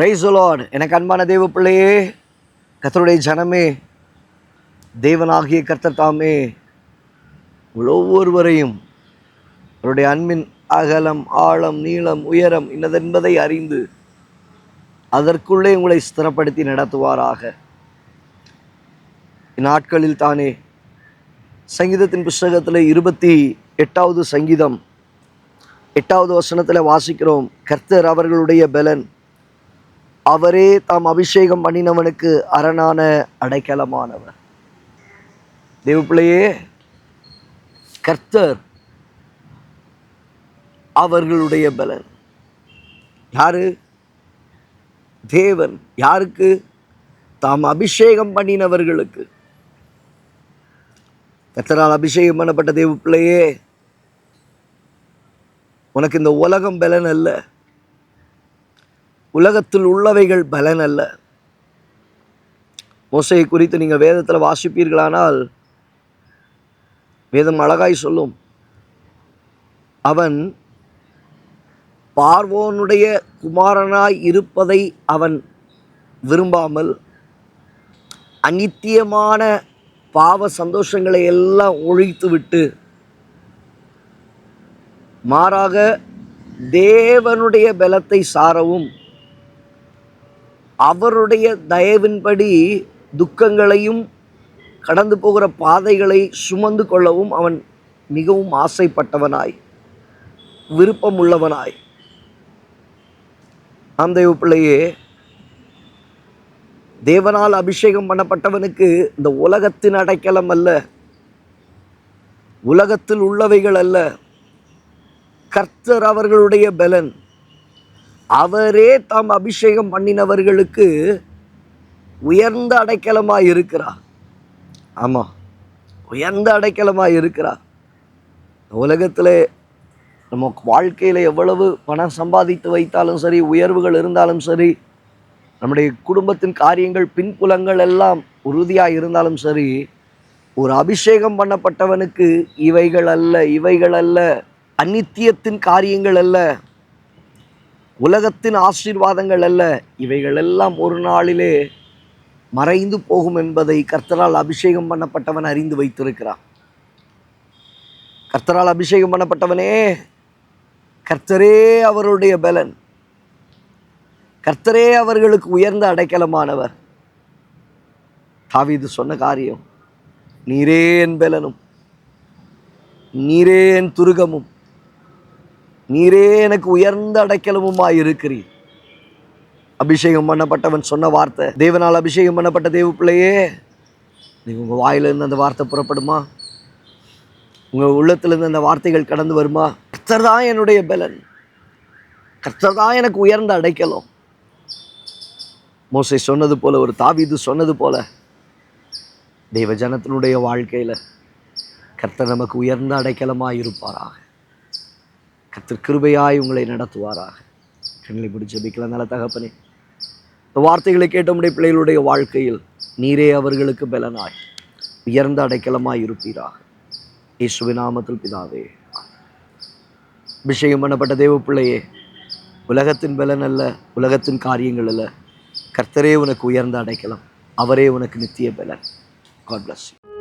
Praise the Lord. எனக்கு அன்பான தேவ பிள்ளையே, கர்த்தருடைய ஜனமே, தேவனாகிய கர்த்தர் தாமே உங்கள் ஒவ்வொருவரையும் அவருடைய அன்பின் அகலம், ஆழம், நீளம், உயரம் இன்னதென்பதை அறிந்து அதற்குள்ளே உங்களை ஸ்திரப்படுத்தி நடத்துவாராக. இந்நாட்களில் தானே சங்கீதத்தின் புஸ்தகத்தில் 28வது சங்கீதம் 8வது வசனத்தில் வாசிக்கிறோம், கர்த்தர் அவர்களுடைய பெலன், அவரே தாம் அபிஷேகம் பண்ணினவனுக்கு அரணான அடைக்கலமானவர். தேவப்பிள்ளையே, கர்த்தர் அவர்களுடைய பலன். யாரு? தேவன். யாருக்கு? தாம் அபிஷேகம் பண்ணினவர்களுக்கு. கர்த்தரால் அபிஷேகம் பண்ணப்பட்ட தேவப்பிள்ளையே, உனக்கு இந்த உலகம் பலன் அல்ல, உலகத்தில் உள்ளவைகள் பலன் அல்ல. மோசேயை குறித்து நீங்கள் வேதத்தில் வாசிப்பீர்களானால் வேதம் அழகாய் சொல்லும், அவன் பார்வோனுடைய குமாரனாய் இருப்பதை அவன் விரும்பாமல் அநித்தியமான பாவ சந்தோஷங்களை எல்லாம் ஒழித்து விட்டு மாறாக தேவனுடைய பலத்தை சாரவும் அவருடைய தயவின்படி துக்கங்களையும் கடந்து போகிற பாதைகளை சுமந்து கொள்ளவும் அவன் மிகவும் ஆசைப்பட்டவனாய், விருப்பம் உள்ளவனாய். ஆம் தேவ பிள்ளையே, தேவனால் அபிஷேகம் பண்ணப்பட்டவனுக்கு இந்த உலகத்தின் அடைக்கலம் அல்ல, உலகத்தில் உள்ளவைகள் அல்ல, கர்த்தர் அவர்களுடைய பலன். அவரே தாம் அபிஷேகம் பண்ணினவர்களுக்கு உயர்ந்த அடைக்கலமாய் இருக்கிறார். ஆமாம், உயர்ந்த அடைக்கலமாய் இருக்கிறார். உலகத்தில் நம்ம வாழ்க்கையில் எவ்வளவு பணம் சம்பாதித்து வைத்தாலும் சரி, உயர்வுகள் இருந்தாலும் சரி, நம்முடைய குடும்பத்தின் காரியங்கள் பின்புலங்கள் எல்லாம் உறுதியாக இருந்தாலும் சரி, ஒரு அபிஷேகம் பண்ணப்பட்டவனுக்கு இவைகள் அல்ல, இவைகள் அல்ல, அநித்தியத்தின் காரியங்கள் அல்ல, உலகத்தின் ஆசீர்வாதங்கள் அல்ல, இவைகள் எல்லாம் ஒரு நாளிலே மறைந்து போகும் என்பதை கர்த்தரால் அபிஷேகம் பண்ணப்பட்டவன் அறிந்து வைத்திருக்கிறான். கர்த்தரால் அபிஷேகம் பண்ணப்பட்டவனே, கர்த்தரே அவருடைய பலன், கர்த்தரே அவர்களுக்கு உயர்ந்த அடைக்கலமானவர். தாவீது சொன்ன காரியம், நீரே என் பலனும், நீரே என் துருகமும், நீரே எனக்கு உயர்ந்த அடைக்கலமுமாய் இருக்கிறீர். அபிஷேகம் பண்ணப்பட்டவன் சொன்ன வார்த்தை, தேவனால் அபிஷேகம் பண்ணப்பட்ட தேவ பிள்ளையே, நீங்கள் உங்கள் வாயிலிருந்து அந்த வார்த்தை புறப்படுமா? உங்கள் உள்ளத்திலிருந்து அந்த வார்த்தைகள் கடந்து வருமா? கர்த்தர் தான் என்னுடைய பலன், கர்த்தர் தான் எனக்கு உயர்ந்த அடைக்கலம். மோசே சொன்னது போல, ஒரு தாவீது சொன்னது போல, தெய்வ ஜனத்தினுடைய வாழ்க்கையில் கர்த்தர் நமக்கு உயர்ந்த அடைக்கலமாய் இருப்பாராக. கர்த்தர் கிருபையாய் உங்களை நடத்துவாராக. கண்களை பிடிச்சு ஜெபிக்கலாம். நல்ல தகப்பனே, இந்த வார்த்தைகளை கேட்ட உம்முடைய பிள்ளைகளுடைய வாழ்க்கையில் நீரே அவர்களுக்கு பலனாய் உயர்ந்த அடைக்கலமாய் இருப்பீராக. இயேசுவின் நாமத்தில் பிதாவே. அபிஷேகம் பண்ணப்பட்ட தேவ பிள்ளையே, உலகத்தின் பலன் அல்ல, உலகத்தின் காரியங்கள் அல்ல, கர்த்தரே உனக்கு உயர்ந்த அடைக்கலம், அவரே உனக்கு நித்திய பலன். God bless you.